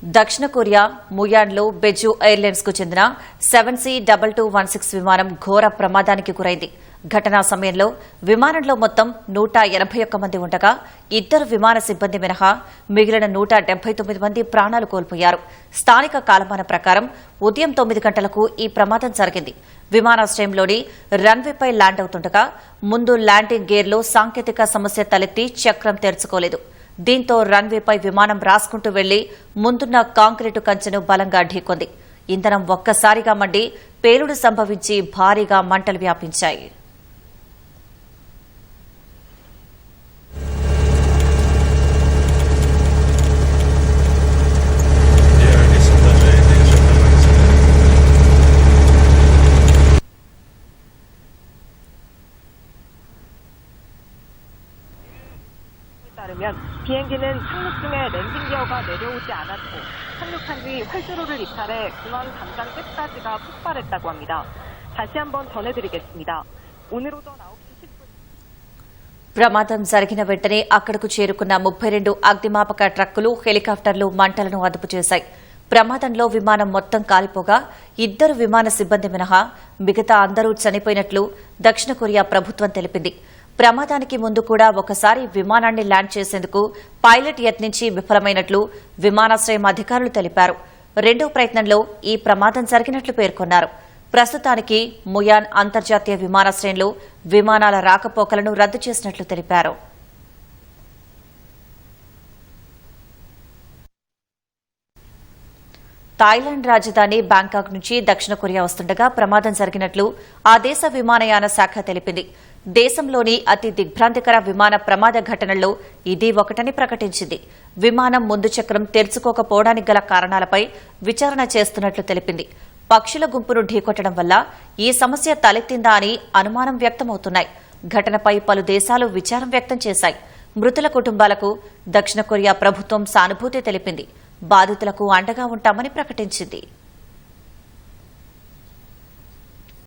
దక్షిణ Korea ముయాన్లో బెజు airlines కు చెందిన 7C2216 విమానం ఘోర ప్రమాదానికి గురైంది. ఘటనా సమయంలో విమానంలో మొత్తం 181 మంది ఉండగా 2 విమాన సిబ్బంది మినహా మిగిలిన 179 మంది ప్రాణాలు కోల్పోయారు. స్థానిక కాలమాన ప్రకారం ఉదయం 9 గంటలకు ఈ ప్రమాదం జరిగింది. విమానాశ్రయంలోని రన్వేపై ల్యాండ్ అవుతుండగా ముందు ల్యాండింగ్ గేర్లో సాంకేతిక సమస్య తలెత్తి చక్రం తెరుచుకోలేదు. దీంతో రన్వేపై విమానం రాసుకుంటూ వెళ్లి ముందున్న కాంక్రీటు కంచెను బలంగా ఢీకొంది. ఇంధనం ఒక్కసారిగా మండి పేలుడు సంభవించి భారీగా మంటలు వ్యాపించాయి. 따르면 비행기는 착륙 중에 랜딩 기어가 내려오지 않았고 착륙한 뒤 활주로를 이탈해 중앙 담장 잭까지가 폭발했다고 합니다. 다시 한번 전해드리겠습니다. 오늘 오전 9시 10분 ప్రమాదం జరిగిన వెంటనే అక్కడకు చేరుకున్న 32 అగ్నిమాపక ట్రక్కులు, హెలికాప్టర్లు మంటలను అదుపు చేశాయి. ప్రమాదంలో విమానం మొత్తం కాలిపోగా 2 విమాన సిబ్బంది మినహా మిగతా అందరూ చనిపోయినట్లు దక్షిణ కొరియా ప్రభుత్వం తెలిపింది. ప్రమాదానికి ముందు కూడా ఒకసారి విమానాన్ని ల్యాండ్ చేసేందుకు పైలట్ యత్నించి విఫలమైనట్లు విమానాశ్రయం అధికారులు తెలిపారు. రెండో ప్రయత్నంలో ఈ ప్రమాదం జరిగినట్లు పేర్కొన్నారు. ప్రస్తుతానికి ముయాన్ అంతర్జాతీయ విమానాశ్రయంలో విమానాల రాకపోకలను రద్దు చేసినట్లు తెలిపారు. థాయిలాండ్ రాజధాని బ్యాంకాక్ నుంచి దక్షిణ కొరియా వస్తుండగా ప్రమాదం జరిగినట్లు ఆ దేశ విమానయాన శాఖ తెలిపింది. దేశంలోని అతి దిగ్భ్రాంతికర విమాన ప్రమాద ఘటనల్లో ఇది ఒకటని ప్రకటించింది. విమానం ముందు చక్రం తెరుచుకోకపోవడానికి గల కారణాలపై విచారణ చేస్తున్నట్లు తెలిపింది. పక్షుల గుంపును ఢీకొట్టడం వల్ల ఈ సమస్య తలెత్తిందా అని అనుమానం వ్యక్తమవుతున్నాయి. ఘటనపై పలు దేశాలు విచారం వ్యక్తం చేశాయి. మృతుల కుటుంబాలకు దక్షిణ కొరియా ప్రభుత్వం సానుభూతి తెలిపింది. బాధితులకు అండగా ఉంటామని ప్రకటించింది.